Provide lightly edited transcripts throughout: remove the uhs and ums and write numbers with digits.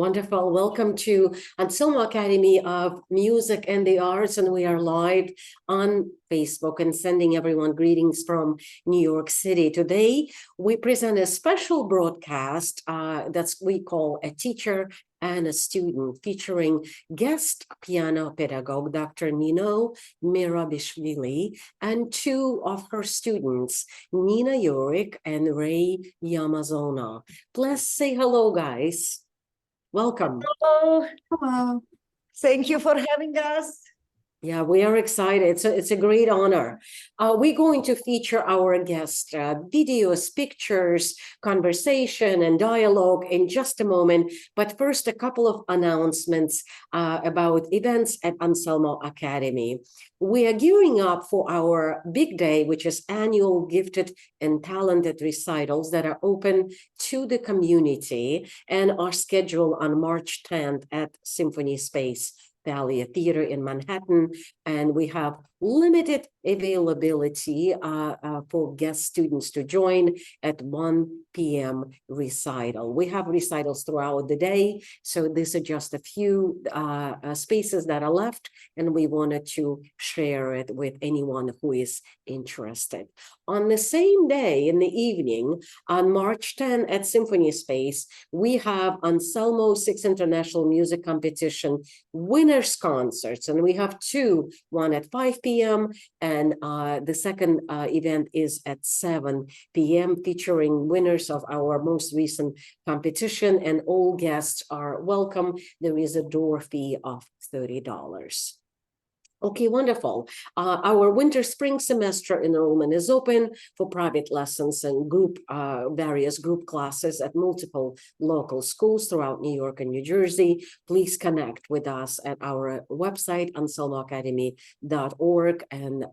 Wonderful. Welcome to Anselmo Academy of Music and the Arts, and we are live on Facebook and sending everyone greetings from New York City. Today, we present a special broadcast we call A Teacher and a Student, featuring guest piano pedagogue, Dr. Nino Merabishvili, and two of her students, Nina Yorick and Ray Yamazona. Please say hello, guys. Welcome. Hello. Hello. Thank you for having us. Yeah, we are excited. It's a great honor. We're going to feature our guest videos, pictures, conversation, and dialogue in just a moment. But first, a couple of announcements about events at Anselmo Academy. We are gearing up for our big day, which is annual gifted and talented recitals that are open to the community and are scheduled on March 10th at Symphony Space Valley Theater in Manhattan, and we have limited availability for guest students to join at 1 p.m. recital. We have recitals throughout the day, so these are just a few spaces that are left, and we wanted to share it with anyone who is interested. On the same day in the evening, on March 10 at Symphony Space, we have Anselmo 6 International Music Competition winners concerts, and we have two, one at 5 p.m. and the second event is at 7 p.m. featuring winners of our most recent competition, and all guests are welcome. There is a door fee of $30. Okay, wonderful. Our winter-spring semester enrollment is open for private lessons and various group classes at multiple local schools throughout New York and New Jersey. Please connect with us at our website, anselmoacademy.org, and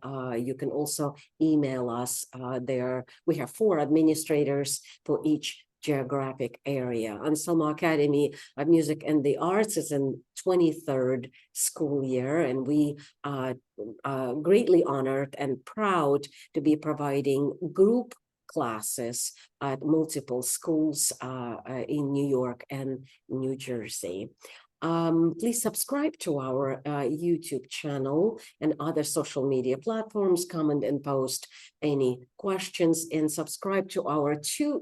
you can also email us there. We have 4 administrators for each geographic area. Anselmo Academy of Music and the Arts is in 23rd school year, and we are greatly honored and proud to be providing group classes at multiple schools in New York and New Jersey. Please subscribe to our YouTube channel and other social media platforms, comment and post any questions, and subscribe to our 2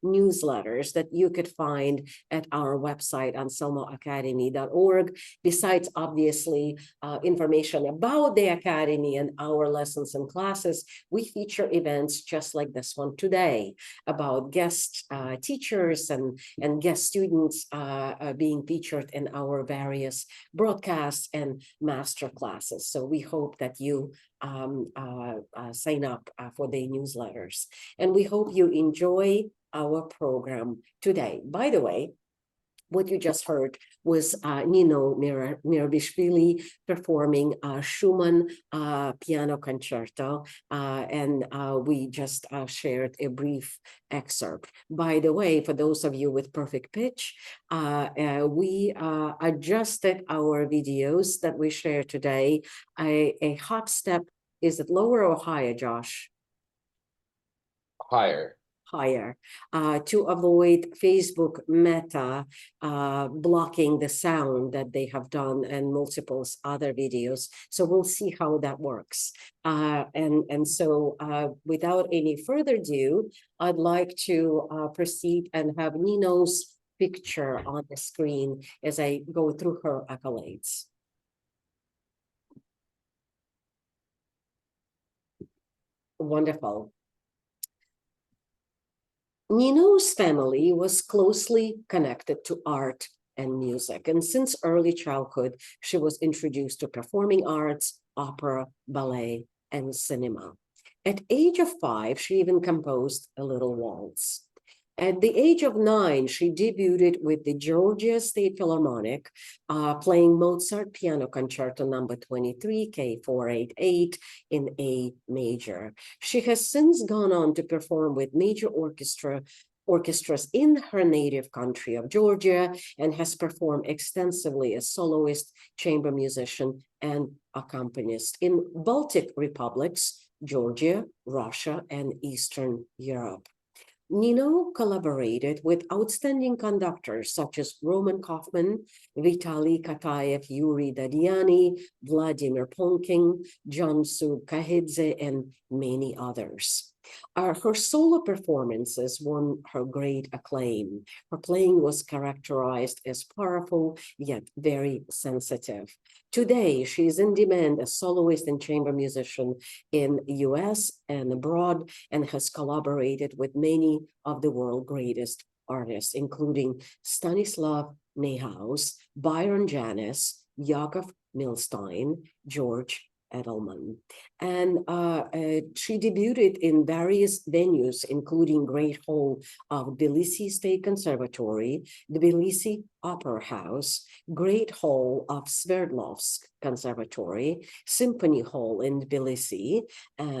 newsletters that you could find at our website, anselmoacademy.org. Besides, obviously, information about the Academy and our lessons and classes, we feature events just like this one today about guest teachers and guest students being featured in our various broadcasts and master classes. So we hope that you sign up for the newsletters, and we hope you enjoy our program today. By the way, what you just heard was Nino Merabishvili performing Schumann piano concerto, and we just shared a brief excerpt. By the way, for those of you with perfect pitch, we adjusted our videos that we share today. A hop step, is it lower or higher, Josh? Higher. To avoid Facebook Meta blocking the sound that they have done and multiple other videos. So we'll see how that works. So without any further ado, I'd like to proceed and have Nino's picture on the screen as I go through her accolades. Wonderful. Nino's family was closely connected to art and music, and since early childhood, she was introduced to performing arts, opera, ballet, and cinema. At age of 5, she even composed a little waltz. At the age of 9, she debuted with the Georgia State Philharmonic, playing Mozart Piano Concerto No. 23, K488 in A major. She has since gone on to perform with major orchestras in her native country of Georgia, and has performed extensively as soloist, chamber musician, and accompanist in Baltic republics, Georgia, Russia, and Eastern Europe. Nino collaborated with outstanding conductors such as Roman Kaufman, Vitaly Katayev, Yuri Dadiani, Vladimir Ponkin, Jansu Kahidze, and many others. Her solo performances won her great acclaim. Her playing was characterized as powerful yet very sensitive. Today, she is in demand as soloist and chamber musician in US and abroad, and has collaborated with many of the world's greatest artists, including Stanislav Neuhaus, Byron Janis, Yakov Milstein, George Edelman. And she debuted in various venues, including Great Hall of Tbilisi State Conservatory, Tbilisi Opera House, Great Hall of Sverdlovsk Conservatory, Symphony Hall in Tbilisi,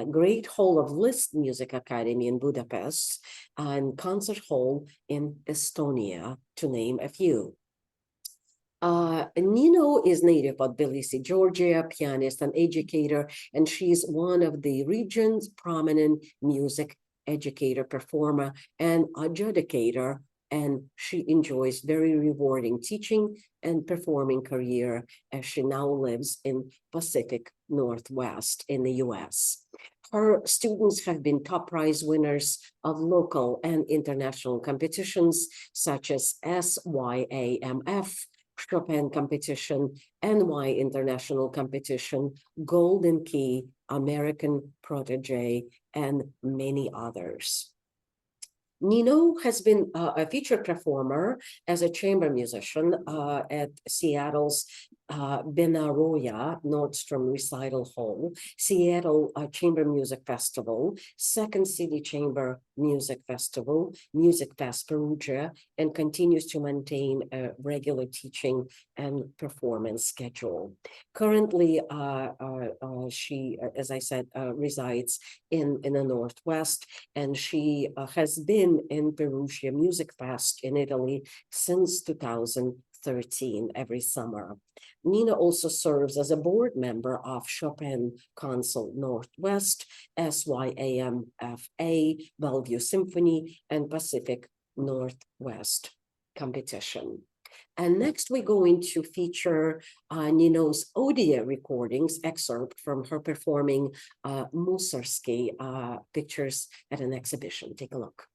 Great Hall of Liszt Music Academy in Budapest, and Concert Hall in Estonia, to name a few. Nino is native of Tbilisi, Georgia, pianist and educator, and she's one of the region's prominent music educator, performer, and adjudicator, and she enjoys very rewarding teaching and performing career as she now lives in Pacific Northwest in the US. Her students have been top prize winners of local and international competitions such as SYAMF, Chopin Competition, NY International Competition, Golden Key, American Protege, and many others. Nino has been a featured performer as a chamber musician at Seattle's Benaroya Nordstrom Recital Hall, Seattle Chamber Music Festival, Second City Chamber Music Festival, Music Fest Perugia, and continues to maintain a regular teaching and performance schedule. Currently, she, as I said, resides in the Northwest, and she has been in Perugia Music Fest in Italy since 2013 every summer. Nina also serves as a board member of Chopin Council Northwest, SYAMFA, Bellevue Symphony, and Pacific Northwest competition. And next, we're going to feature Nino's audio recordings, excerpt from her performing Mussorgsky pictures at an exhibition. Take a look.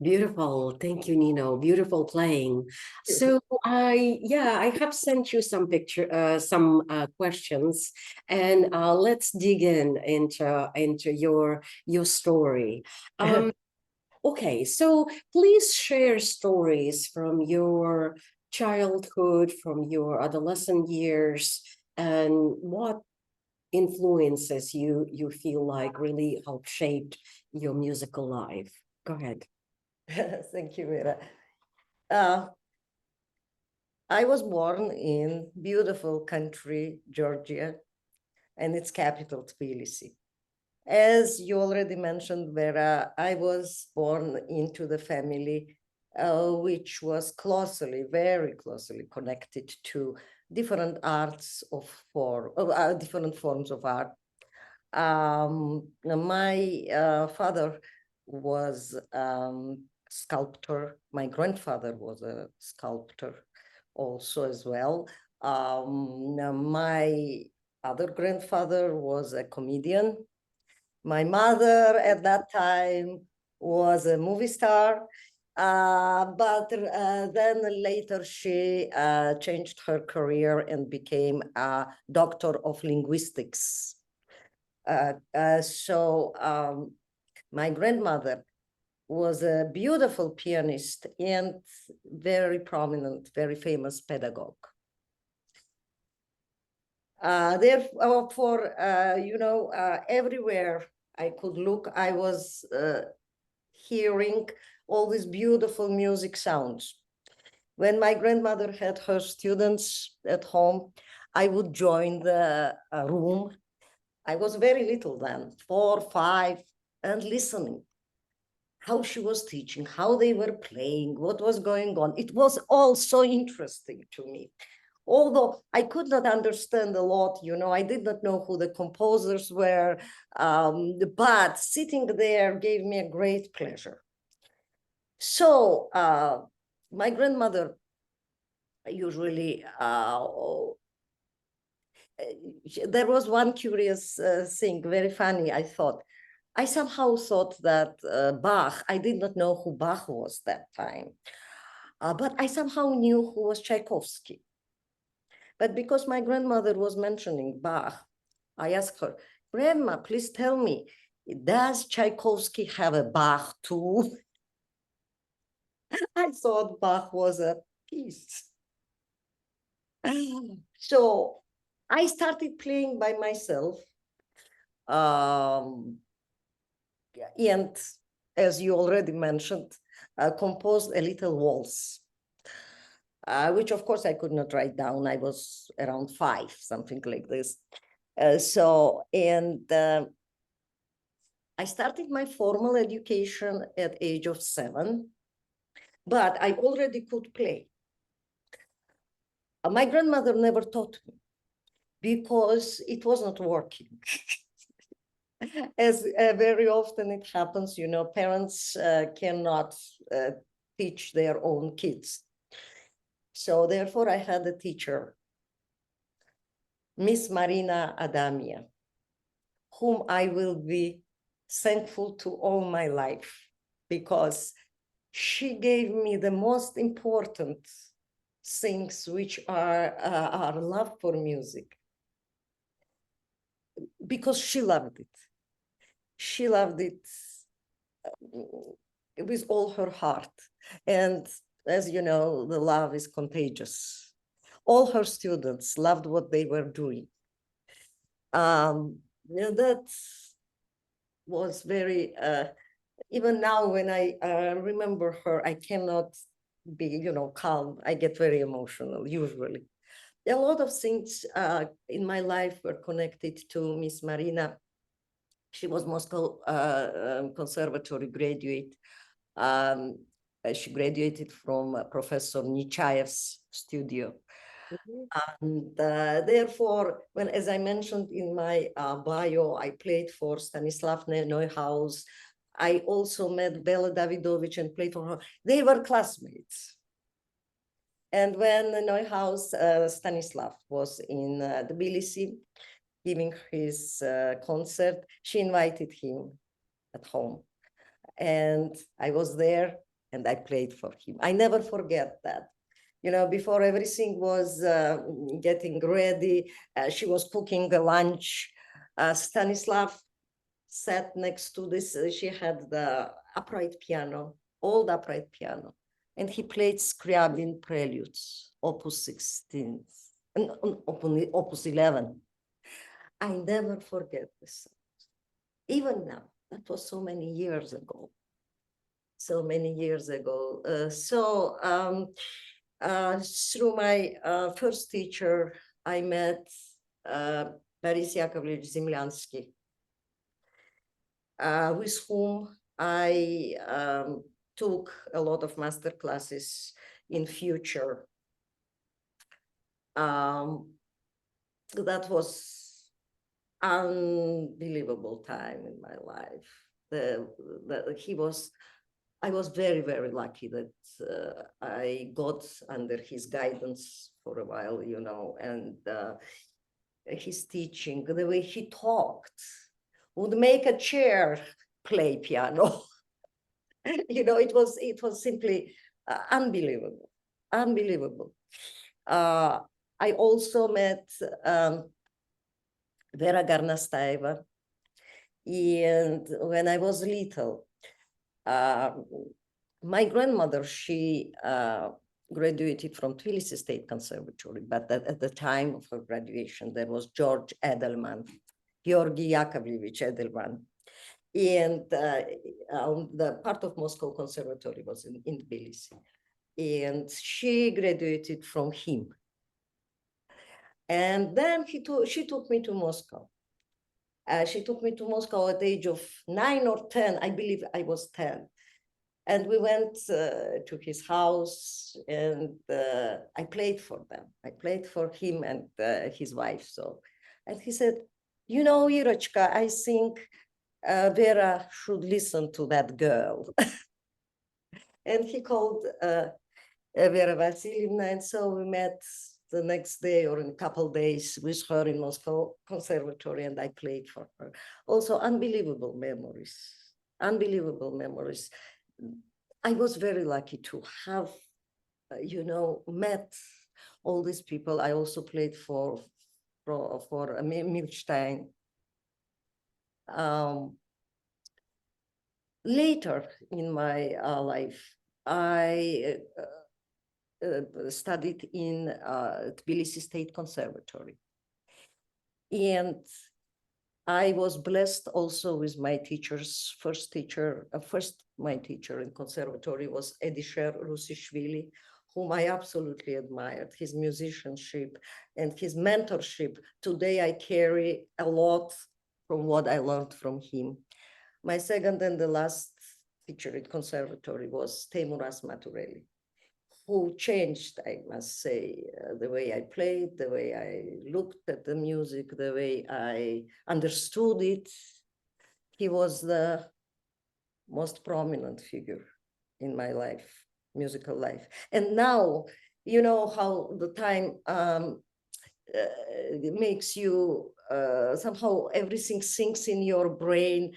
Beautiful. Thank you, Nino. Beautiful playing. So I have sent you some questions, and let's dig into your story. Okay, so please share stories from your childhood, from your adolescent years, and what influences you feel like really helped shape your musical life. Go ahead. Thank you, Vera. Uh, I was born in beautiful country, Georgia, and its capital, Tbilisi. As you already mentioned, Vera, I was born into the family which was closely, very closely connected to different different forms of art. My father was sculptor. My grandfather was a sculptor also as well. My other grandfather was a comedian. My mother at that time was a movie star, but then later she changed her career and became a doctor of linguistics. My grandmother was a beautiful pianist and very prominent, very famous pedagogue. Therefore, everywhere I could look, I was hearing all these beautiful music sounds. When my grandmother had her students at home, I would join the room. I was very little then, 4, 5, and listening how she was teaching, how they were playing, what was going on. It was all so interesting to me. Although I could not understand a lot, I did not know who the composers were, but sitting there gave me a great pleasure. So my grandmother usually, there was one curious thing, very funny, I thought. I somehow thought that Bach, I did not know who Bach was that time, but I somehow knew who was Tchaikovsky. But because my grandmother was mentioning Bach, I asked her, Grandma, please tell me, does Tchaikovsky have a Bach too? I thought Bach was a piece. So I started playing by myself. And as you already mentioned, composed a little waltz, which of course I could not write down. I was around 5, something like this. I started my formal education at age of 7, but I already could play. My grandmother never taught me because it was not working. As very often it happens, parents cannot teach their own kids. So therefore I had a teacher, Miss Marina Adamia, whom I will be thankful to all my life, because she gave me the most important things, which are our love for music, because she loved it. She loved it with all her heart. And as you know, the love is contagious. All her students loved what they were doing. That was very, even now when I remember her, I cannot be, calm. I get very emotional usually. A lot of things in my life were connected to Miss Marina. She was Moscow Conservatory graduate. She graduated from Professor Nechaev's studio. And therefore, as I mentioned in my bio, I played for Stanislav Neuhaus. I also met Bela Davidovich and played for her. They were classmates. And when Neuhaus, Stanislav, was in Tbilisi giving his concert, she invited him at home. And I was there and I played for him. I never forget that. You know, before everything was getting ready, she was cooking the lunch. Stanislav sat next to this. She had the upright piano, old upright piano, and he played Scriabin Preludes, Opus 16, Opus 11. I never forget this. Even now, that was so many years ago. So many years ago. Through my first teacher, I met Boris Yakovlevich Zemlyansky, with whom I took a lot of master classes in future. That was unbelievable time in my life. I was very, very lucky that I got under his guidance for a while, you know, and his teaching, the way he talked, would make a chair play piano. You know, it was simply unbelievable, unbelievable. I also met Vera Garnastaeva, and when I was little, my grandmother, she graduated from Tbilisi State Conservatory, but at the time of her graduation, there was George Edelman, Georgi Yakovlevich Edelman. And the part of Moscow Conservatory was in Tbilisi. And she graduated from him. And then she took me to Moscow. She took me to Moscow at the age of 9 or 10. I believe I was 10. And we went to his house, and I played for them. I played for him and his wife. And he said, you know, Irochka, I think Vera should listen to that girl. And he called Vera Vasilievna, and so we met the next day or in a couple of days with her in Moscow Conservatory, and I played for her. Also, unbelievable memories, unbelievable memories. I was very lucky to have, you know, met all these people. I also played for Milstein. Later in my life, I studied in Tbilisi State Conservatory. And I was blessed also with my teachers. My teacher in conservatory was Edisher Rusishvili, whom I absolutely admired, his musicianship and his mentorship. Today I carry a lot from what I learned from him. My second and the last teacher at conservatory was Teimuras Matureli, who changed, I must say, the way I played, the way I looked at the music, the way I understood it. He was the most prominent figure in my life, musical life. And now, you know how the time makes you, somehow everything sinks in your brain.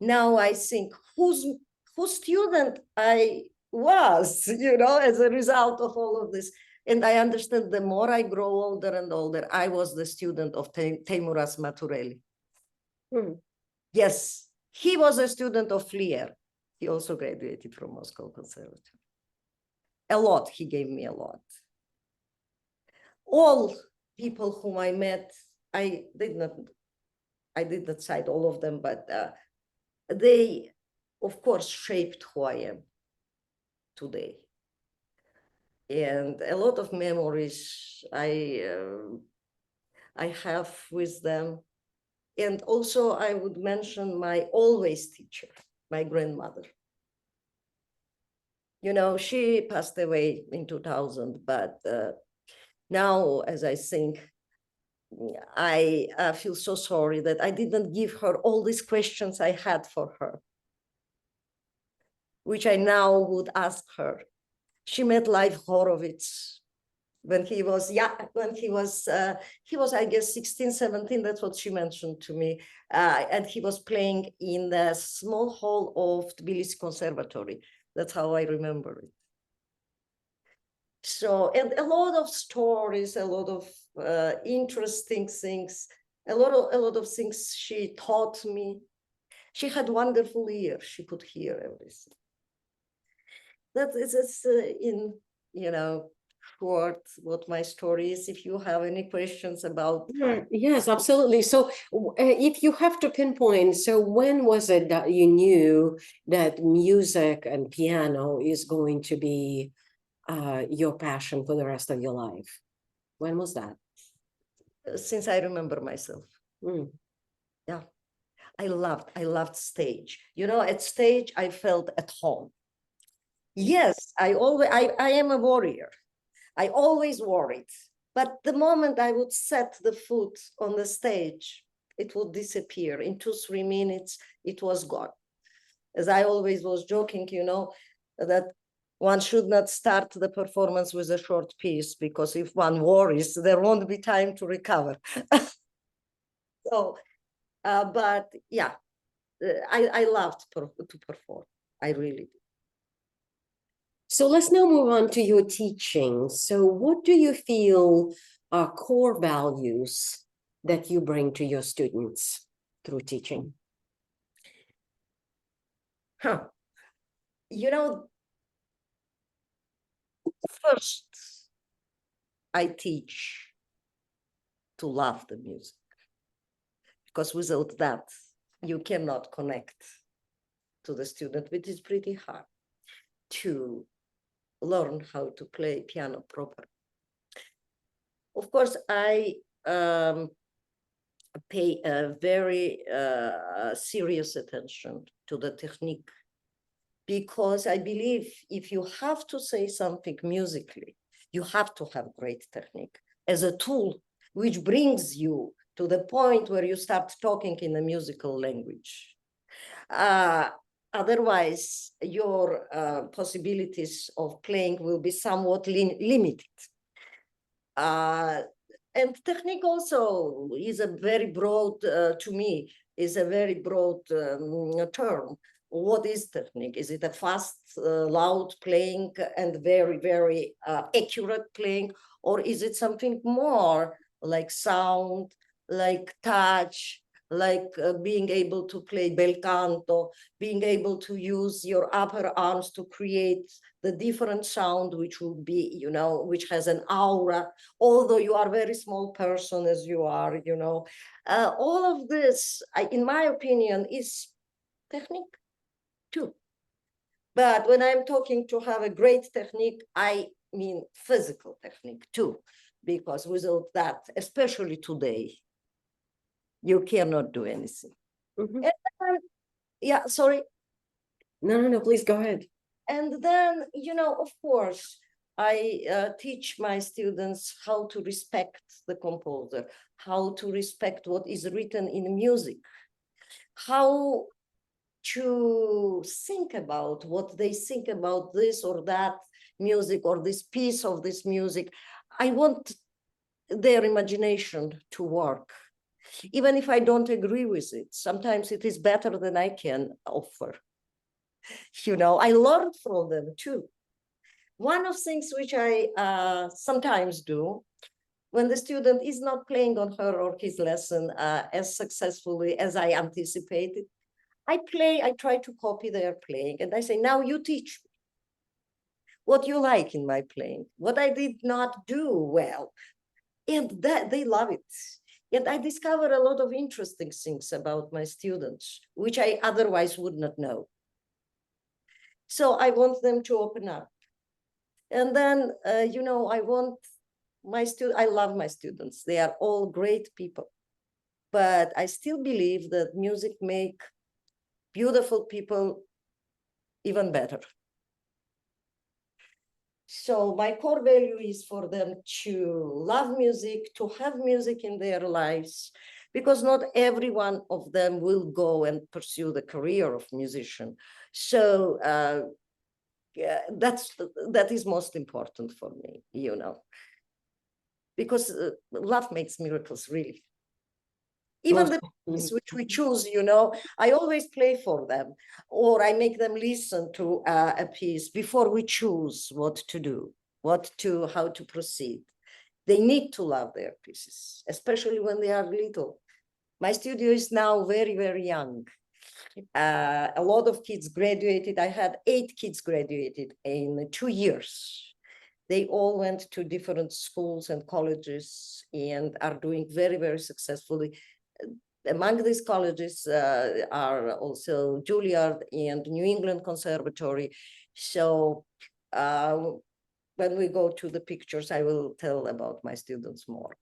Now I think whose student I was, you know, as a result of all of this. And I understand the more I grow older and older, I was the student of Teimuras Matureli. Yes, he was a student of Flier. He also graduated from Moscow Conservatory. A lot, he gave me a lot. All people whom I met, I did not cite all of them, but they, of course, shaped who I am today. And a lot of memories I have with them. And also I would mention my always teacher, my grandmother. You know, she passed away in 2000, but now, as I think, I feel so sorry that I didn't give her all these questions I had for her, which I now would ask her. She met Leif Horowitz when he was, I guess, 16, 17, that's what she mentioned to me. And he was playing in the small hall of Tbilisi Conservatory. That's how I remember it. So, and a lot of stories, a lot of interesting things, a lot of things she taught me. She had wonderful ears. She could hear everything. That is in, short what my story is. If you have any questions about. Yes, absolutely. So if you have to pinpoint, so when was it that you knew that music and piano is going to be your passion for the rest of your life? When was that? Since I remember myself. Mm. Yeah. I loved stage. At stage, I felt at home. Yes, I am a warrior. I always worried. But the moment I would set the foot on the stage, it would disappear. In 2-3 minutes, it was gone. As I always was joking, that one should not start the performance with a short piece, because if one worries, there won't be time to recover. So, but yeah, I loved to perform. I really did. So let's now move on to your teaching. So what do you feel are core values that you bring to your students through teaching? First, I teach to love the music, because without that, you cannot connect to the student, which is pretty hard to learn how to play piano properly. Of course, I pay a very serious attention to the technique, because I believe if you have to say something musically, you have to have great technique as a tool which brings you to the point where you start talking in a musical language. Otherwise, your possibilities of playing will be somewhat limited. And technique also is a very broad, to me, is a very broad term. What is technique? Is it a fast, loud playing and very, very accurate playing? Or is it something more like sound, like touch, like being able to play bel canto, being able to use your upper arms to create the different sound, which will be, which has an aura, although you are a very small person as you are, all of this, in my opinion, is technique too. But when I'm talking to have a great technique, I mean physical technique too, because without that, especially today, you cannot do anything. Mm-hmm. Yeah, sorry. No, please go ahead. And then, of course, I teach my students how to respect the composer, how to respect what is written in music, how to think about what they think about this or that music or this piece of this music. I want their imagination to work. Even if I don't agree with it, sometimes it is better than I can offer. I learn from them too. One of the things which I sometimes do, when the student is not playing on her or his lesson as successfully as I anticipated, I try to copy their playing, and I say, now you teach me what you like in my playing, what I did not do well. And that they love it. And I discover a lot of interesting things about my students, which I otherwise would not know. So I want them to open up. And then, I want I love my students. They are all great people. But I still believe that music make beautiful people even better. So my core value is for them to love music, to have music in their lives, because not every one of them will go and pursue the career of musician. So that is most important for me, because love makes miracles, really. Even Most the piece definitely. which we choose, you know, I always play for them, or I make them listen to a piece before we choose what to do, how to proceed. They need to love their pieces, especially when they are little. My studio is now very, very young. A lot of kids graduated. I had 8 kids graduated in 2 years. They all went to different schools and colleges and are doing very, very successfully. Among these colleges are also Juilliard and New England Conservatory. So when we go to the pictures, I will tell about my students more.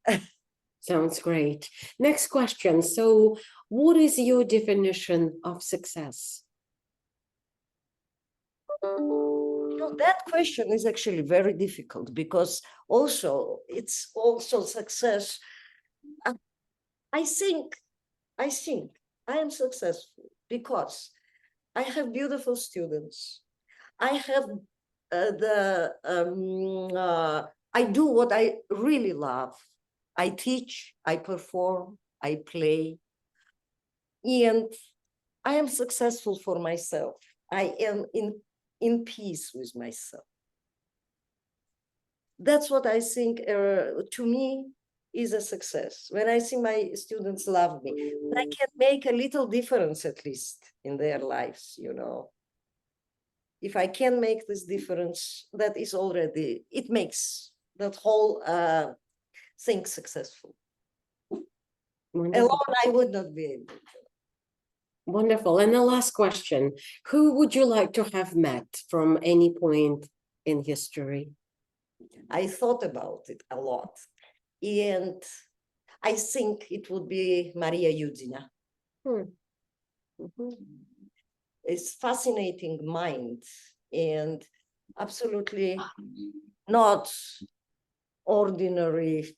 Sounds great. Next question. So, what is your definition of success? That question is actually very difficult because also it's also success. I think I am successful because I have beautiful students. I have I do what I really love. I teach, I perform, I play, and I am successful for myself. I am in peace with myself. That's what I think to me is a success. When I see my students love me, I can make a little difference at least in their lives, you know. If I can make this difference, that is already, it makes that whole thing successful. Wonderful. Alone, I would not be able to. Wonderful. And the last question, who would you like to have met from any point in history? I thought about it a lot. And I think it would be Maria Yudzina. It's fascinating mind and absolutely not ordinary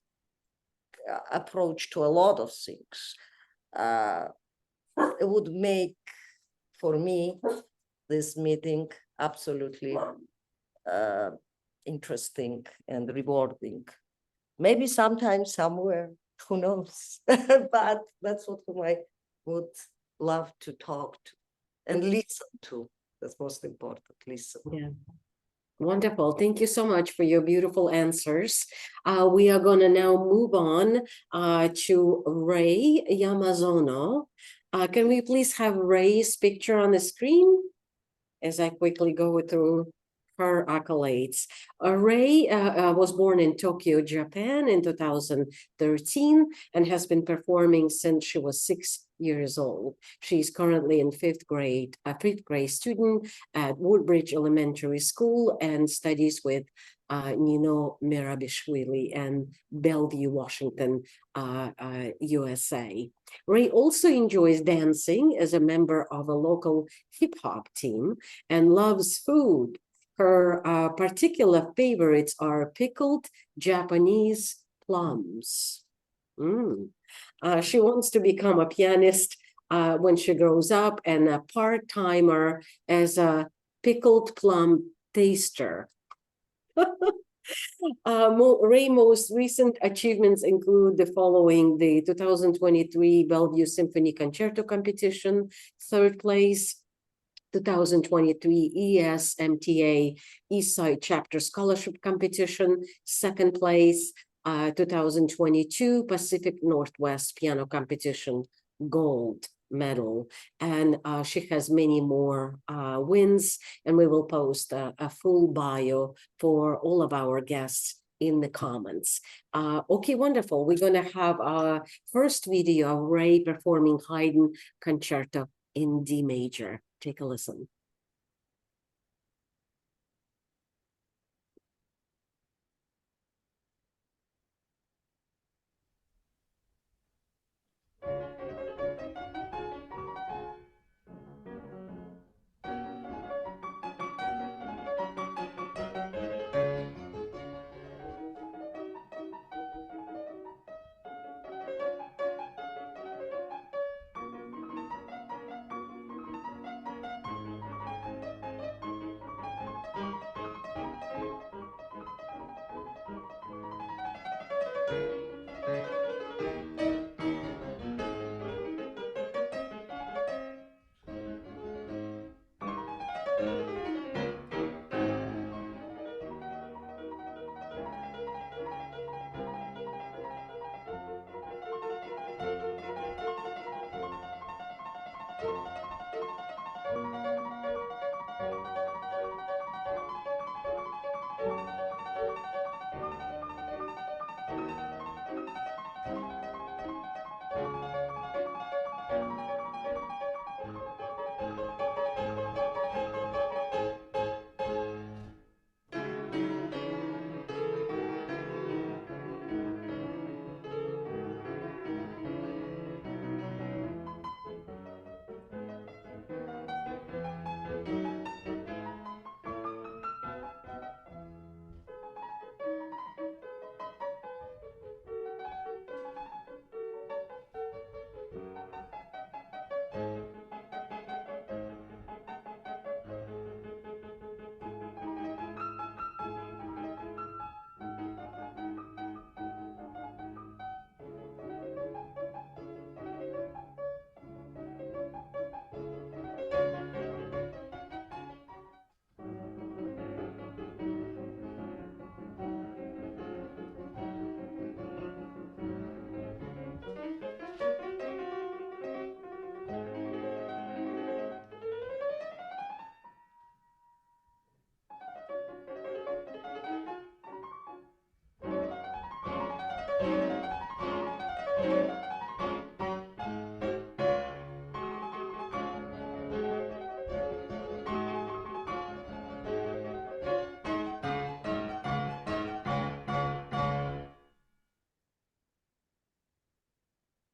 approach to a lot of things. It would make, for me, this meeting absolutely interesting and rewarding. Maybe sometimes somewhere, who knows? But that's what I would love to talk to and listen to. That's most important, listen. Yeah. Wonderful. Thank you so much for your beautiful answers. We are going to now move on to Ray Yamazono. Can we please have Ray's picture on the screen as I quickly go through her accolades? Ray was born in Tokyo, Japan in 2013 and has been performing since she was 6 years old. She's currently in fifth grade student at Woodbridge Elementary School and studies with Nino Merabishvili and Bellevue, Washington, USA. Ray also enjoys dancing as a member of a local hip hop team and loves food. Her particular favorites are pickled Japanese plums. She wants to become a pianist when she grows up and a part-timer as a pickled plum taster. Ray's most recent achievements include the following: the 2023 Bellevue Symphony Concerto Competition, third place; 2023 ESMTA Eastside Chapter Scholarship Competition, second place; 2022 Pacific Northwest Piano Competition, gold medal. And she has many more wins, and we will post a full bio for all of our guests in the comments. Okay, wonderful. We're going to have our first video of Ray performing Haydn Concerto in D major. Take a listen.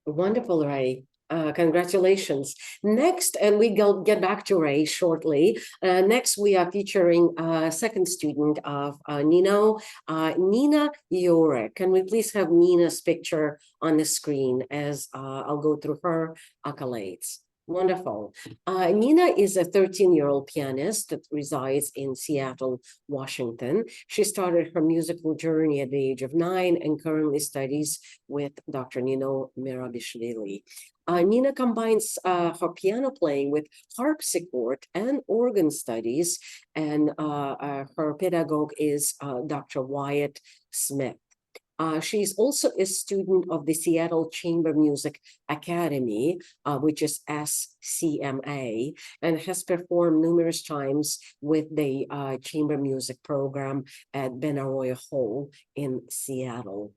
Wonderful, Ray. Congratulations. Next, and we go get back to Ray shortly. Next, we are featuring a second student of Nino, Nina Yore. Can we please have Nina's picture on the screen as I'll go through her accolades? Wonderful. Nina is a 13-year-old pianist that resides in Seattle, Washington. She started her musical journey at the age of 9 and currently studies with Dr. Nino Merabishvili. Nina combines her piano playing with harpsichord and organ studies, and her pedagogue is Dr. Wyatt Smith. She's also a student of the Seattle Chamber Music Academy, which is SCMA, and has performed numerous times with the chamber music program at Benaroya Hall in Seattle.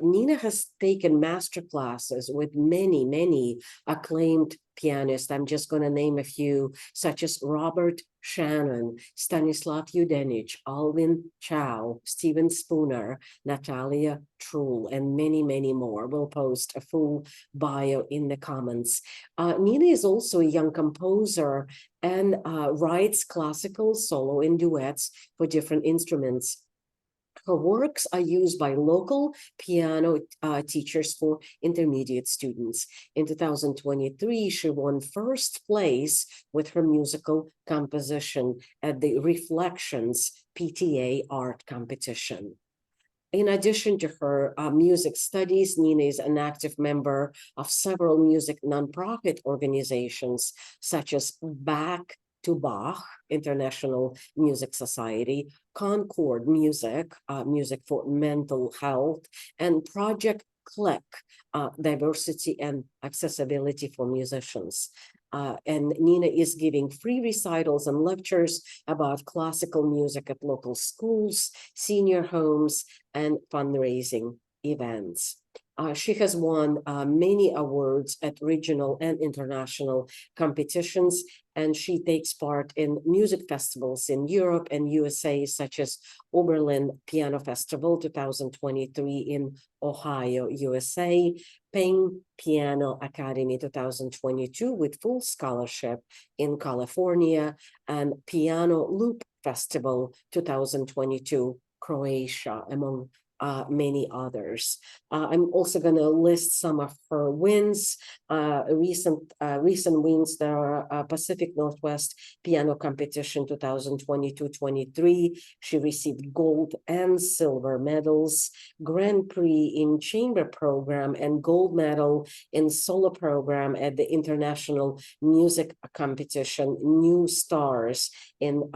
Nina has taken master classes with many acclaimed pianists. I'm just going to name a few, such as Robert Shannon, Stanislav Yudenich, Alvin Chow, Stephen Spooner, Natalia Trull, and many more. We'll post a full bio in the comments. Nina is also a young composer and writes classical, solo, and duets for different instruments. Her works are used by local piano teachers for intermediate students. In 2023, she won first place with her musical composition at the Reflections PTA art competition. In addition to her music studies, Nina is an active member of several music nonprofit organizations, such as Back to Bach, International Music Society, Concord Music, Music for Mental Health, and Project Click, Diversity and Accessibility for Musicians. And Nina is giving free recitals and lectures about classical music at local schools, senior homes, and fundraising events. She has won many awards at regional and international competitions, and she takes part in music festivals in Europe and USA, such as Oberlin Piano Festival 2023 in Ohio, USA, Ping Piano Academy 2022 with full scholarship in California, and Piano Loop Festival 2022, Croatia, among many others. I'm also going to list some of her wins. Recent wins, there are Pacific Northwest Piano Competition 2022-23. She received gold and silver medals, Grand Prix in Chamber Program, and gold medal in solo program at the International Music Competition New Stars in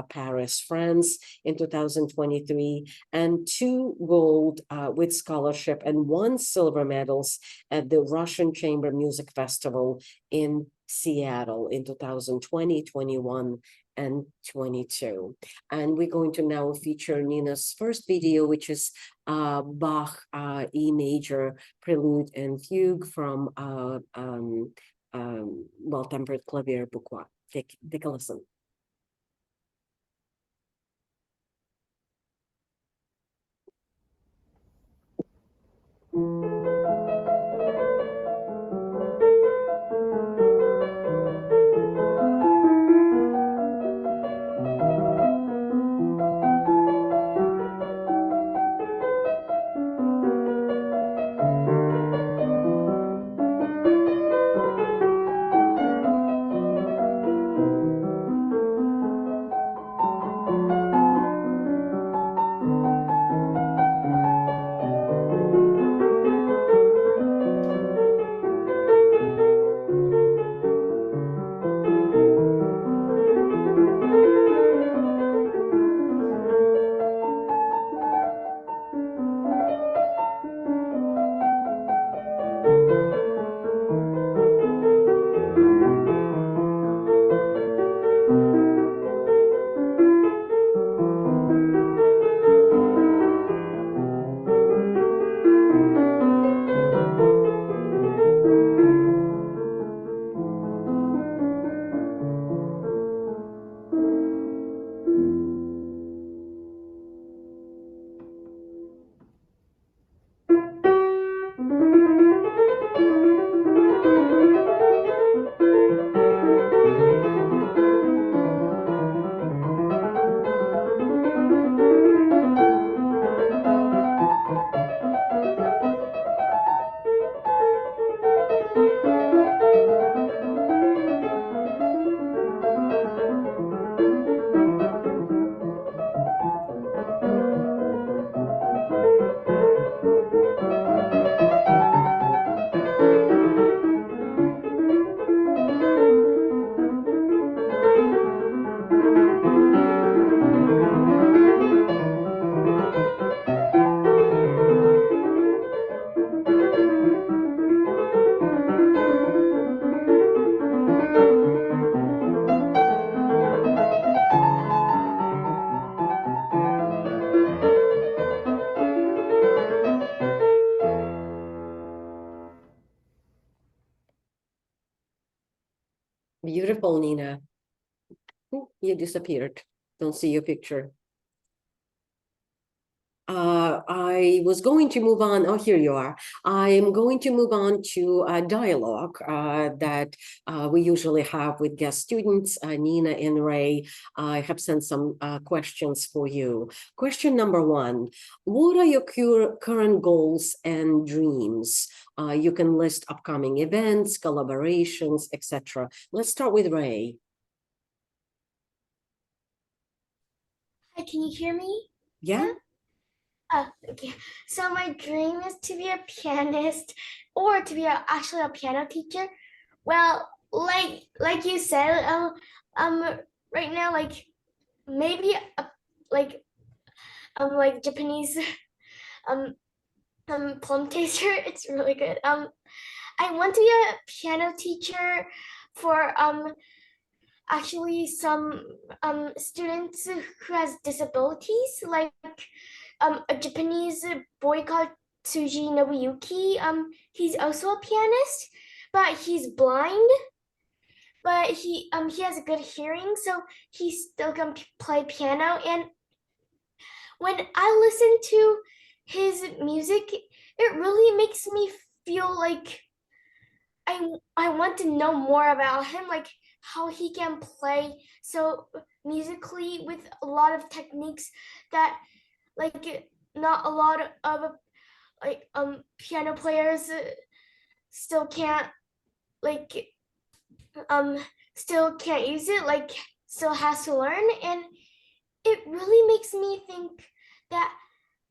Paris, France in 2023, and 2 gold with scholarship and 1 silver medals at the Russian Chamber Music Festival in Seattle in 2020, 21, and 22. And we're going to now feature Nina's first video, which is Bach E major prelude and fugue from Well-Tempered Clavier Pourquoi. Take a listen. Wonderful, Nina. You disappeared. Don't see your picture. I was going to move on. Oh, here you are. I'm going to move on to a dialogue that we usually have with guest students. Nina and Ray, I have sent some questions for you. Question number one, what are your current goals and dreams? You can list upcoming events, collaborations, etc. Let's start with Ray. Hi, can you hear me? Yeah? Oh, okay. So my dream is to be a pianist or to be actually a piano teacher. Well, like you said, right now, like maybe like Japanese um plum taster. It's really good. I want to be a piano teacher for actually some students who has disabilities, like a Japanese boy called Tsuji Nobuyuki. He's also a pianist, but he's blind. But he has a good hearing, so he still can play piano. And when I listen to his music, it really makes me feel like I want to know more about him, like how he can play so musically with a lot of techniques that like not a lot of like piano players still can't like um still can't use it, like still has to learn. And it really makes me think that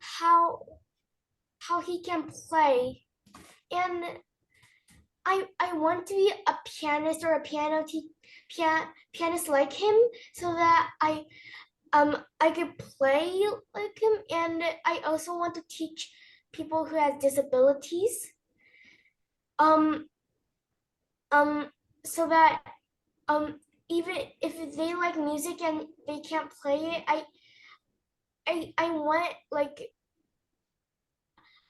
how he can play. And I want to be a pianist or a pianist like him, so that I could play like him. And I also want to teach people who has disabilities, um um so that even if they like music and they can't play it, I want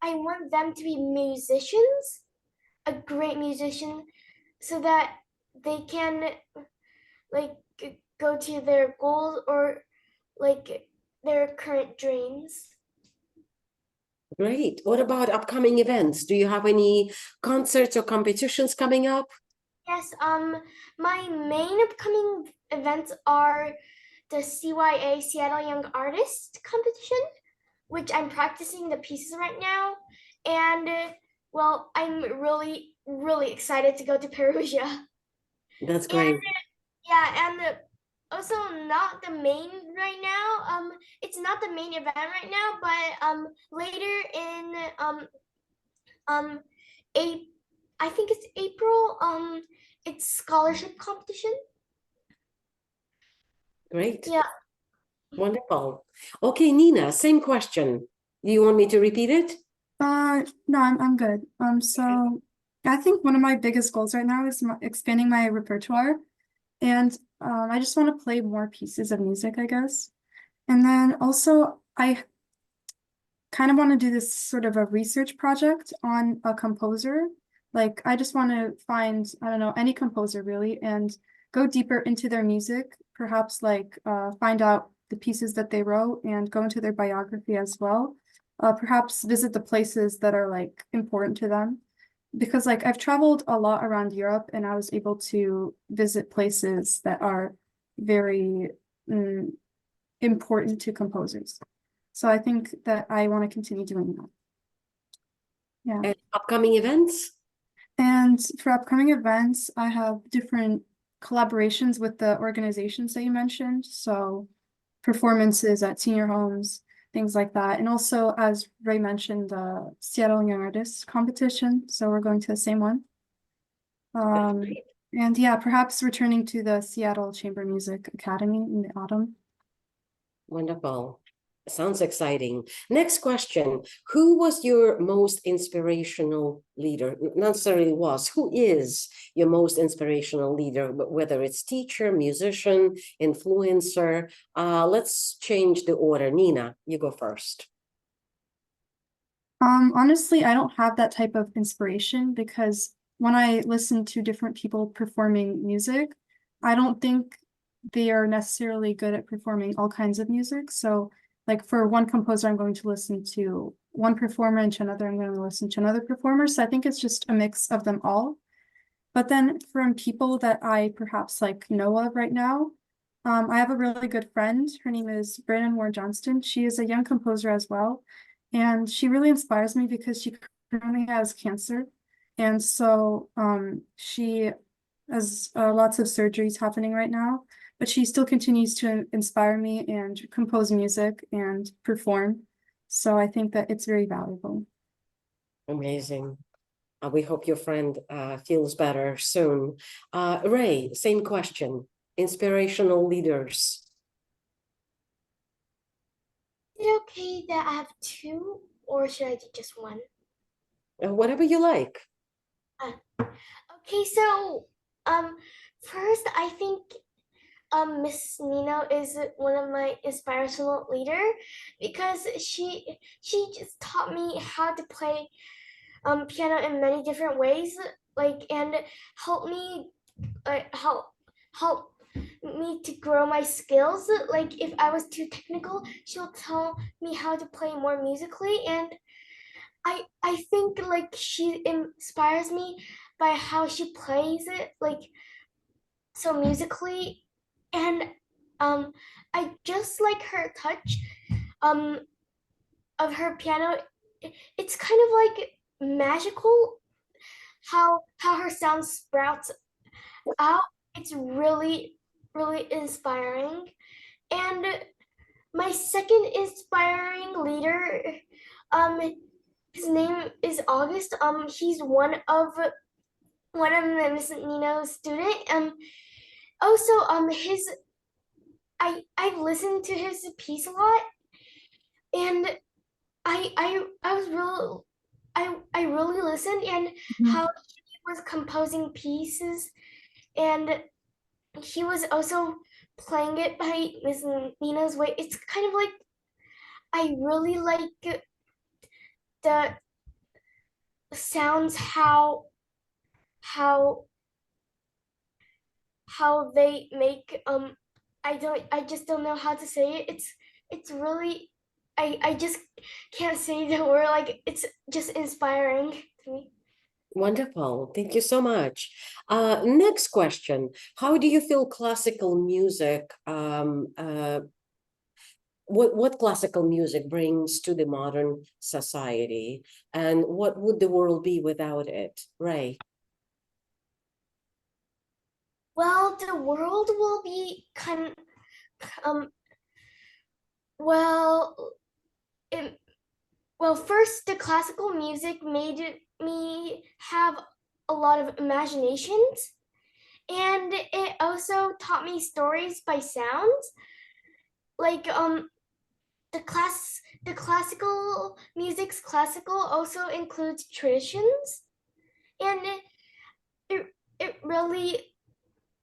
I want them to be musicians, a great musician, so that they can like go to their goals or like their current dreams. Great. What about upcoming events? Do you have any concerts or competitions coming up? Yes, my main upcoming events are the CYA Seattle Young Artist Competition, which I'm practicing the pieces right now. And well, I'm really excited to go to Perugia. That's And great. yeah, and also not the main right now. It's not the main event right now, but later in um a I think it's April. It's scholarship competition. Great. Yeah. Wonderful. Okay, Nina, same question. Do you want me to repeat it? No, I'm good. So I think one of my biggest goals right now is expanding my repertoire, and I just want to play more pieces of music, I guess. And then also, I kind of want to do this sort of a research project on a composer. Like, I just want to find, I don't know, any composer really, and go deeper into their music, perhaps like find out the pieces that they wrote and go into their biography as well. Perhaps visit the places that are like important to them. Because like I've traveled a lot around Europe and I was able to visit places that are very important to composers. So I think that I want to continue doing that. Yeah. And upcoming events? And for upcoming events, I have different collaborations with the organizations that you mentioned. So performances at senior homes, things like that. And also, as Ray mentioned, the Seattle Young Artists competition. So we're going to the same one. And yeah, perhaps returning to the Seattle Chamber Music Academy in the autumn. Wonderful. Sounds exciting. Next question. Who was your most inspirational leader? Not necessarily was, who is your most inspirational leader, whether it's teacher, musician, influencer? Let's change the order. Nina, you go first. Honestly, I don't have that type of inspiration because when I listen to different people performing music, I don't think they are necessarily good at performing all kinds of music. So like for one composer, I'm going to listen to one performer, and to another, I'm going to listen to another performer. So I think it's just a mix of them all. But then from people that I perhaps like know of right now, I have a really good friend. Her name is Brandon Moore Johnston. She is a young composer as well. And she really inspires me because she currently has cancer. And so she has lots of surgeries happening right now, but she still continues to inspire me and compose music and perform. So I think that it's very valuable. Amazing. We hope your friend feels better soon. Ray, same question. Inspirational leaders. Is it okay that I have two, or should I do just one? Whatever you like. Okay, so first I think Miss Nino is one of my inspirational leader because she just taught me how to play piano in many different ways, like, and help me help me to grow my skills. Like if I was too technical, she'll tell me how to play more musically, and I think like she inspires me by how she plays it, like so musically, and I just like her touch um of her piano. It's kind of like magical how her sound sprouts out. It's really inspiring. And my second inspiring leader, um his name is August. He's one of Miss Nino's student. Also, his I've listened to his piece a lot, and I was real I really listened, and Mhm. how he was composing pieces, and he was also playing it by Miss Nina's way. It's kind of like I really like the sounds, how how they make I just don't know how to say it. It's really I just can't say the word, like it's just inspiring to me. Wonderful. Thank you so much. Next question. How do you feel classical music, what classical music brings to the modern society, and what would the world be without it? Ray. Well, the world will be um well it, well, first the classical music made me have a lot of imaginations, and it also taught me stories by sounds, like the classical music's classical also includes traditions, and it, it really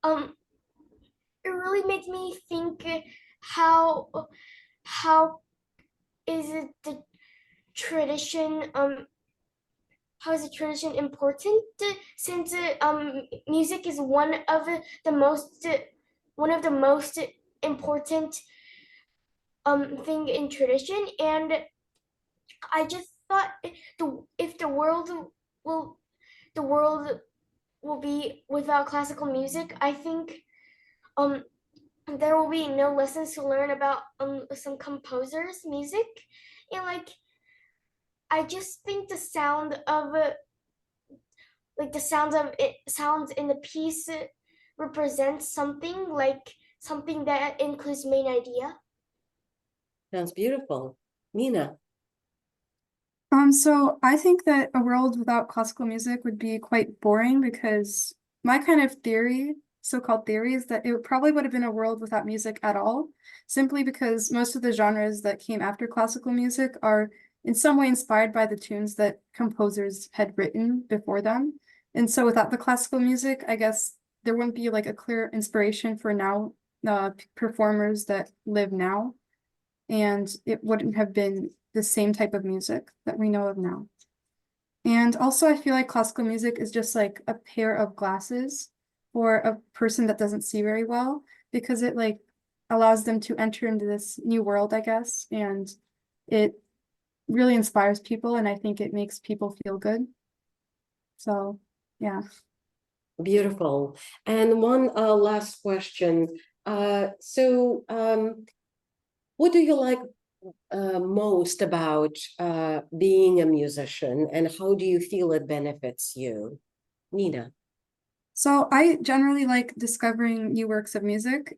um it really makes me think how how is it the tradition how is the tradition important, since music is one of the most important thing in tradition. And I just thought if will the world will be without classical music, I think um there will be no lessons to learn about some composers' music, and like I just think the sound of like the sounds in the piece represents something, like something that includes main idea. Sounds beautiful. Nina. So I think that a world without classical music would be quite boring because my kind of theory, so-called theory, is that it probably would have been a world without music at all, simply because most of the genres that came after classical music are in some way inspired by the tunes that composers had written before them. And so without the classical music, I guess there wouldn't be like a clear inspiration for now performers that live now, and it wouldn't have been the same type of music that we know of now. And also, I feel like classical music is just like a pair of glasses. for a person that doesn't see very well, because it like allows them to enter into this new world, I guess, and it really inspires people, and I think it makes people feel good. So, yeah. Beautiful. And one last question. What do you like most about being a musician, and how do you feel it benefits you? Nina. So I generally like discovering new works of music,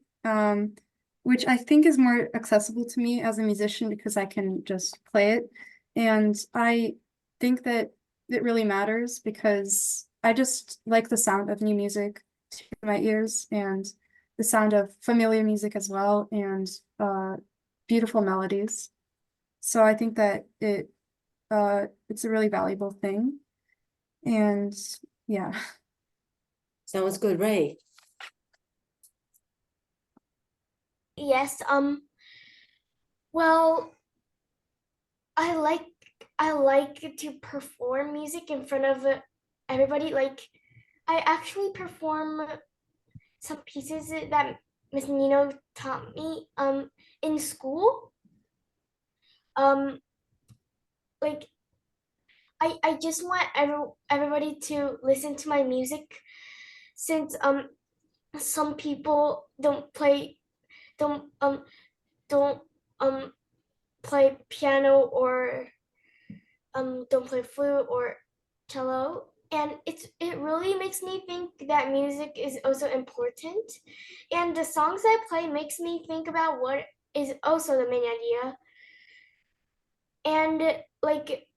which I think is more accessible to me as a musician because I can just play it. And I think that it really matters because I just like the sound of new music to my ears and the sound of familiar music as well, and beautiful melodies. So I think that it's a really valuable thing. And yeah. Sounds good, Ray. Yes, well, I like to perform music in front of everybody. Like, I actually perform some pieces that Miss Nino taught me in school. Like, I just want everybody to listen to my music, since some people don't don't play piano, or don't play flute or cello, and it really makes me think that music is also important, and the songs I play makes me think about what is also the main idea. And like,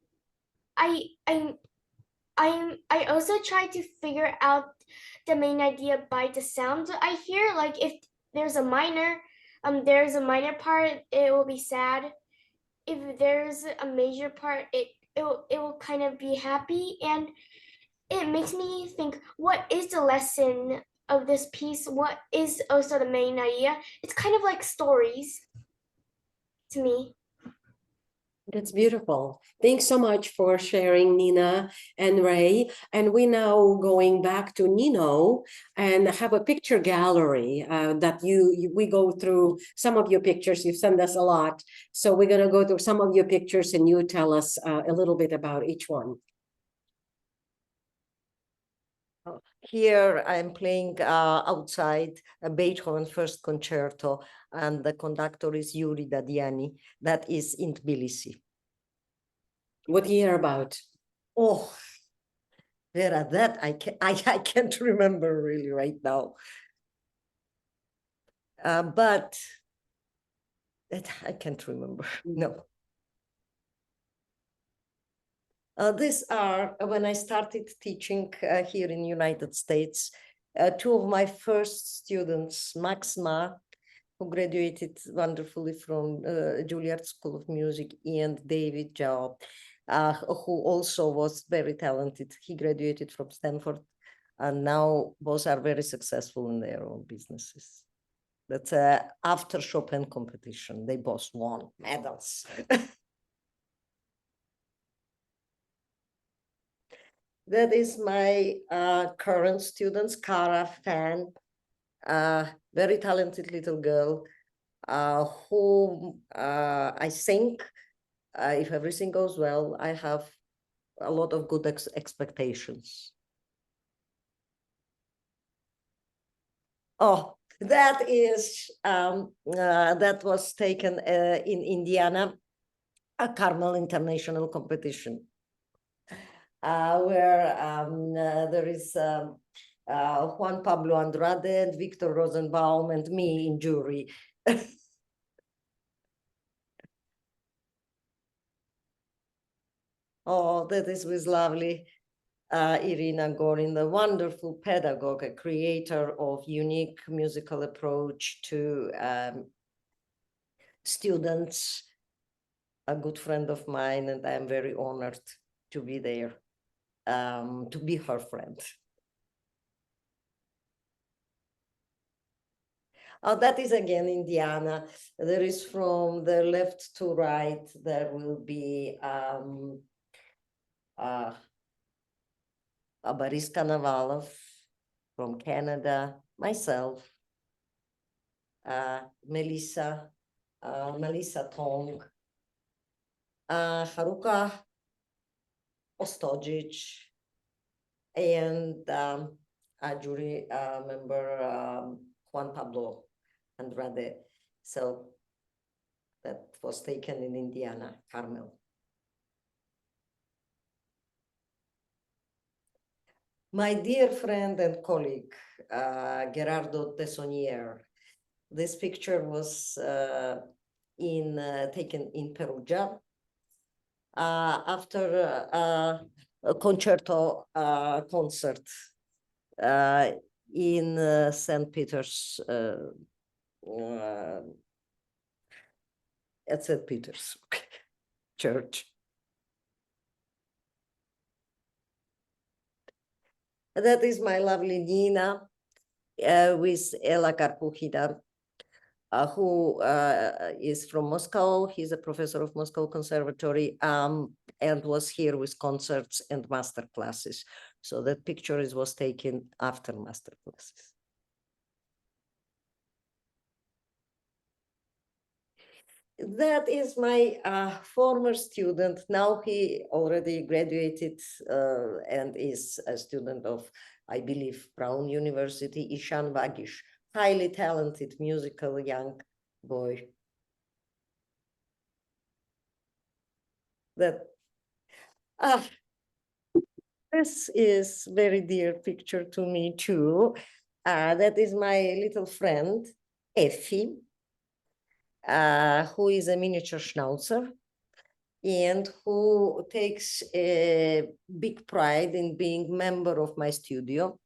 I I I also try to figure out the main idea by the sounds I hear. Like, if there's a minor part, it will be sad. If there's a major part, it will kind of be happy, and it makes me think, what is the lesson of this piece? What is also the main idea? It's kind of like stories to me. That's beautiful. Thanks so much for sharing, Nina and Ray. And we now going back to Nino and have a picture gallery that we go through some of your pictures. You've sent us a lot. So we're going to go through some of your pictures and you tell us a little bit about each one. Here I'm playing outside Beethoven's first concerto, and the conductor is Yuri Dadiani. That is in Tbilisi. What year about? Oh, Vera, that I can't remember really right now. But that I can't remember. No. These are when I started teaching here in the United States. Two of my first students, Max Ma, who graduated wonderfully from Juilliard School of Music, and David Zhao, who also was very talented. He graduated from Stanford, and now both are very successful in their own businesses. That's after Chopin competition. They both won medals. That is my current students, Cara Fan, very talented little girl, who I think, if everything goes well, I have a lot of good expectations. Oh, that is, that was taken in Indiana, a Carmel International competition. Where there is Juan Pablo Andrade, Victor Rosenbaum, and me in jury. Oh, that is was lovely. Irina Gorin, the wonderful pedagogue, a creator of unique musical approach to students, a good friend of mine, and I'm very honored to be there, to be her friend. That is again Indiana. There is from the left to right, there will be Boris Konovalov, from Canada, myself, Melissa Tong, Haruka Ostojic, and a jury member, Juan Pablo Andrade. So that was taken in Indiana, Carmel. My dear friend and colleague, Gerardo Tessonier. This picture was taken in Perugia after a concerto concert in St. Peter's, at St. Peter's Church. That is my lovely Nina with Ella Karpuchina, who is from Moscow. He's a professor of Moscow Conservatory and was here with concerts and master classes. So that picture was taken after master classes. That is my former student. Now he already graduated and is a student of, I believe, Brown University, Ishan Vagish, highly talented musical young boy. That this is very dear picture to me too. That is my little friend, Effie, who is a miniature schnauzer and who takes a big pride in being member of my studio.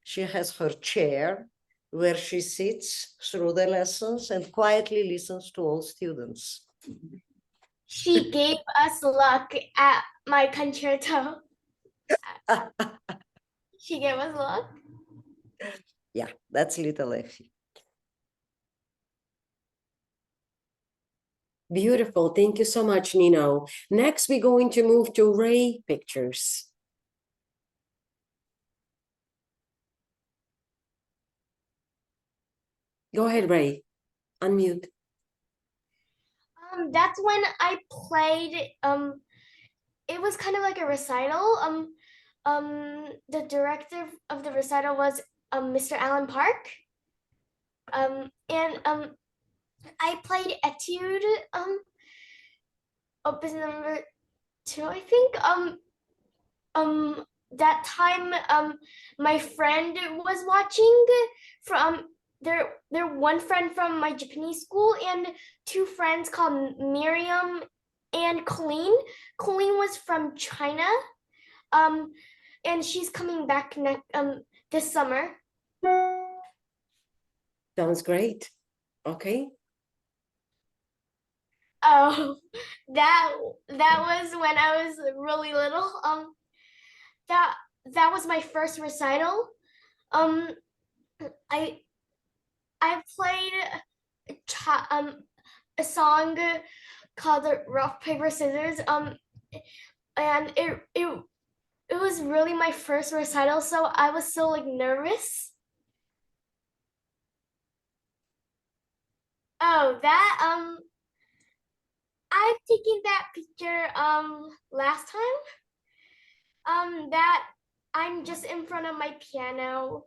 She has her chair where she sits through the lessons and quietly listens to all students. She gave us luck at my concerto. She gave us luck. Yeah, that's little Effie. Beautiful. Thank you so much, Nino. Next, we're going to move to Ray pictures. Go ahead, Ray. Unmute. That's when I played. It was kind of like a recital. The director of the recital was Mr. Alan Park. And I played Etude. Opus number 2, I think. That time, my friend was watching from their one friend from my Japanese school and two friends called Miriam and Colleen. Colleen was from China, and she's coming back this summer. Sounds great. Okay. Oh, that was when I was really little. That was my first recital. I played a song called the Rock Paper Scissors. And it was really my first recital, so I was so like nervous. Oh, that I've taken that picture last time. That I'm just in front of my piano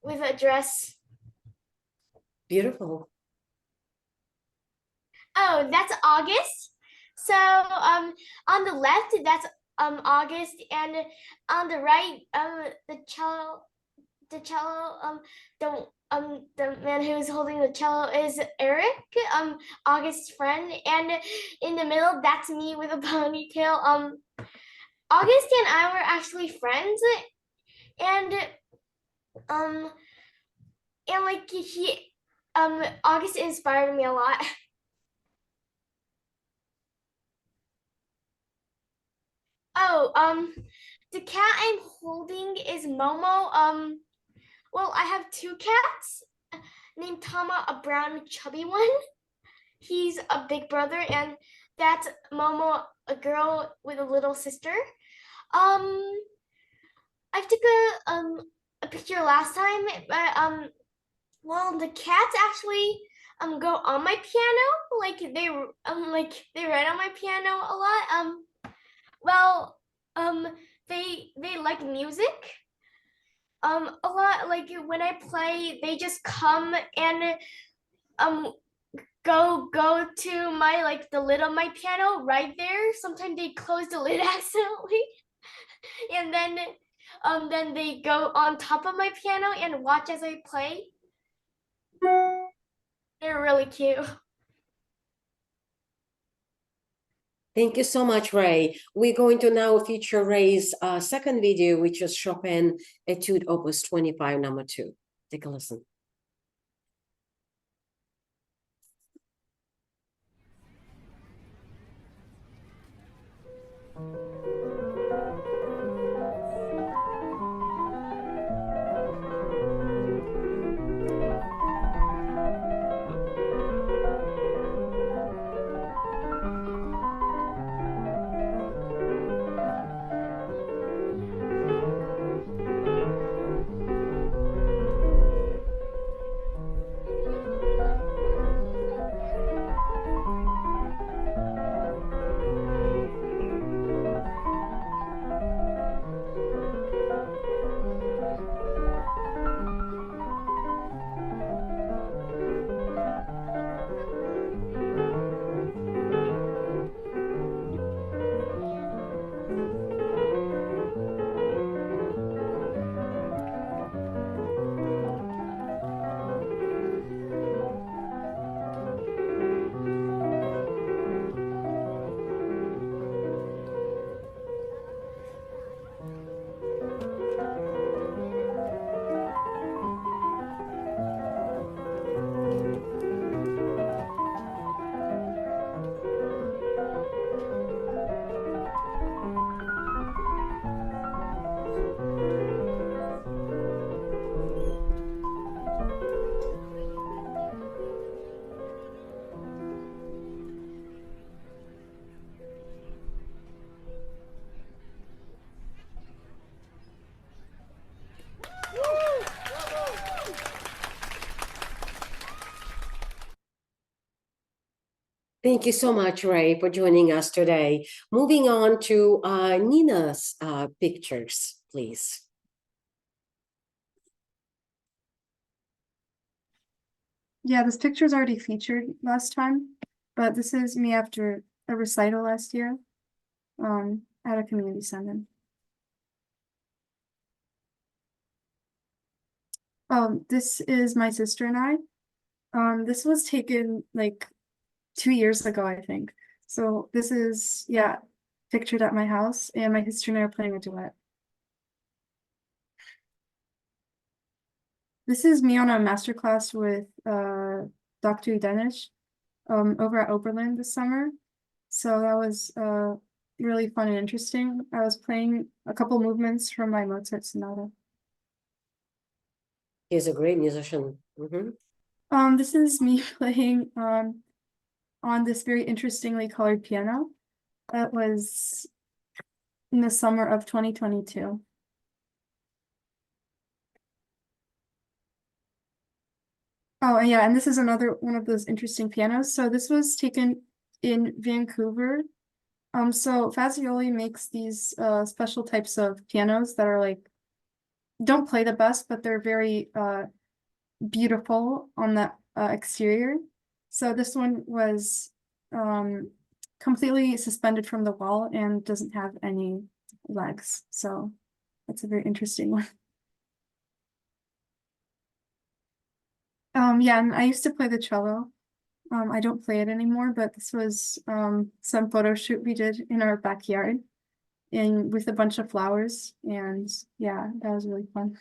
with a dress. Beautiful. Oh, that's August. So on the left, that's August, and on the right, the cello, the man who's holding the cello is Eric, August's friend, and in the middle, that's me with a ponytail. August and I were actually friends, and like August inspired me a lot. Oh, the cat I'm holding is Momo. Well, I have two cats named Tama, a brown chubby one. He's a big brother, and that's Momo, a girl with a little sister. I took a picture last time, but well, the cats actually go on my piano, like they write on my piano a lot. Well, um, they like music a lot. Like when I play, they just come and um go to my like the lid on my piano right there. Sometimes they close the lid accidentally, and then they go on top of my piano and watch as I play. They're really cute. Thank you so much, Ray. We're going to now feature Ray's second video, which is Chopin Etude Opus 25, number 2. Take a listen. Thank you so much, Ray, for joining us today. Moving on to Nina's pictures, please. Yeah, this picture's already featured last time, but this is me after a recital last year at a community center. This is my sister and I. This was taken like 2 years ago, I think. So this is, yeah, pictured at my house, and my sister and I are playing a duet. This is me on a masterclass with Dr. Denish over at Oberlin this summer. So that was really fun and interesting. I was playing a couple movements from my Mozart sonata. He's a great musician. This is me playing on this very interestingly colored piano. That was in the summer of 2022. Oh, yeah, and this is another one of those interesting pianos. So this was taken in Vancouver. So Fazioli makes these special types of pianos that are like, don't play the best, but they're very beautiful on the exterior. So this one was completely suspended from the wall and doesn't have any legs. So that's a very interesting one. Yeah, and I used to play the cello. I don't play it anymore, but this was some photo shoot we did in our backyard and with a bunch of flowers, and yeah, that was really fun.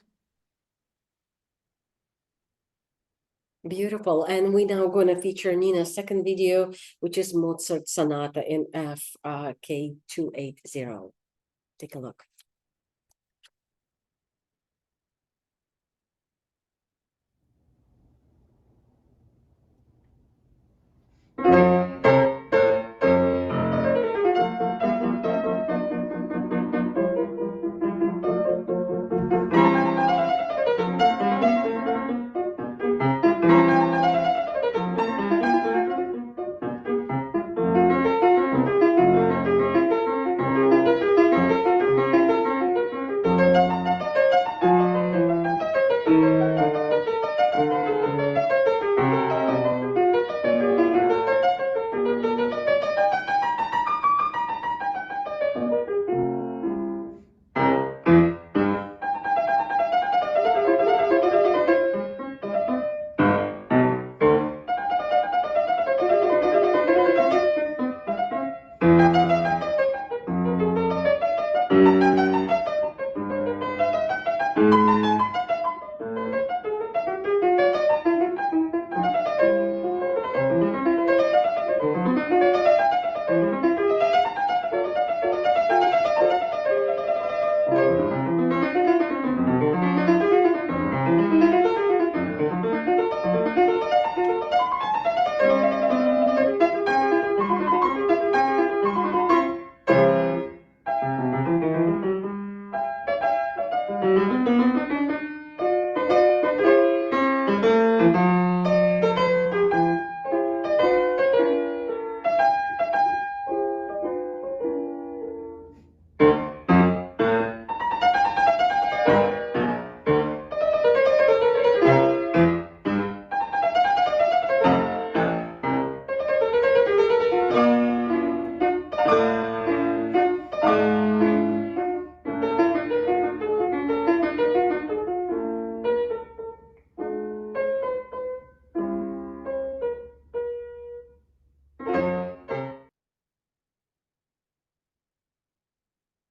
Beautiful. And we're now going to feature Nina's second video, which is Mozart Sonata in F K280. Take a look.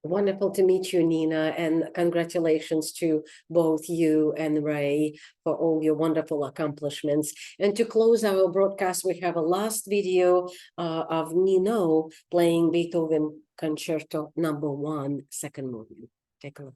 Wonderful to meet you, Nina, and congratulations to both you and Ray for all your wonderful accomplishments. And to close our broadcast, we have a last video of Nino playing Beethoven Concerto Number 1, second movement. Take a look.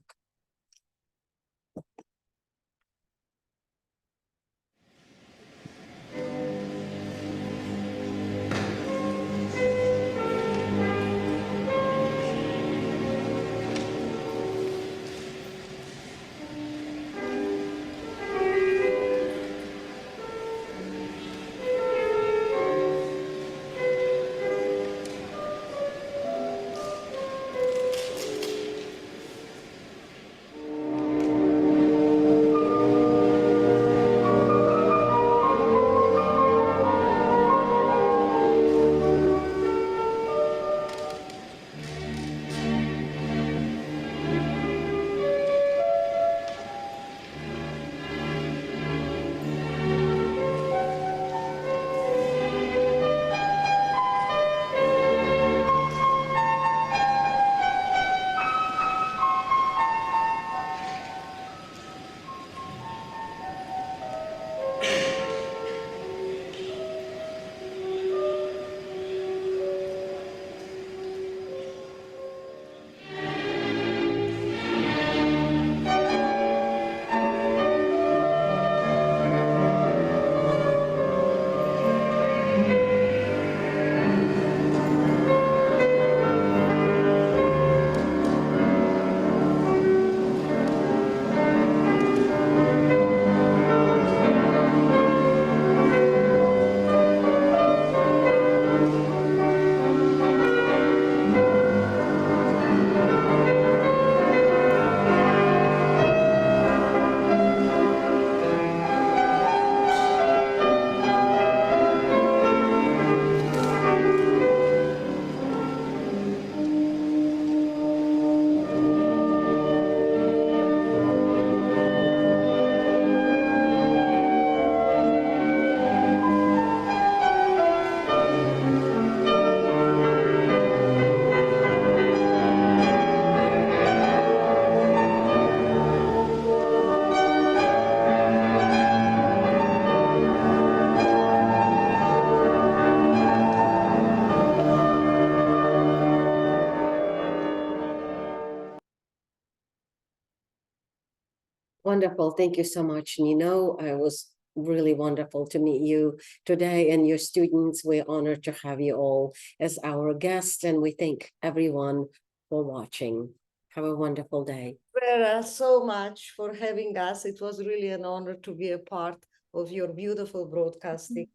Wonderful. Thank you so much, Nino. It was really wonderful to meet you today and your students. We're honored to have you all as our guests, and we thank everyone for watching. Have a wonderful day. Vera, so much for having us. It was really an honor to be a part of your beautiful broadcasting.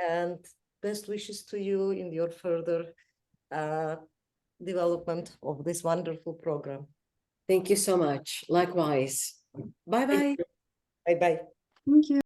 And best wishes to you in your further development of this wonderful program. Thank you so much. Likewise. Bye-bye. Bye-bye. Thank you.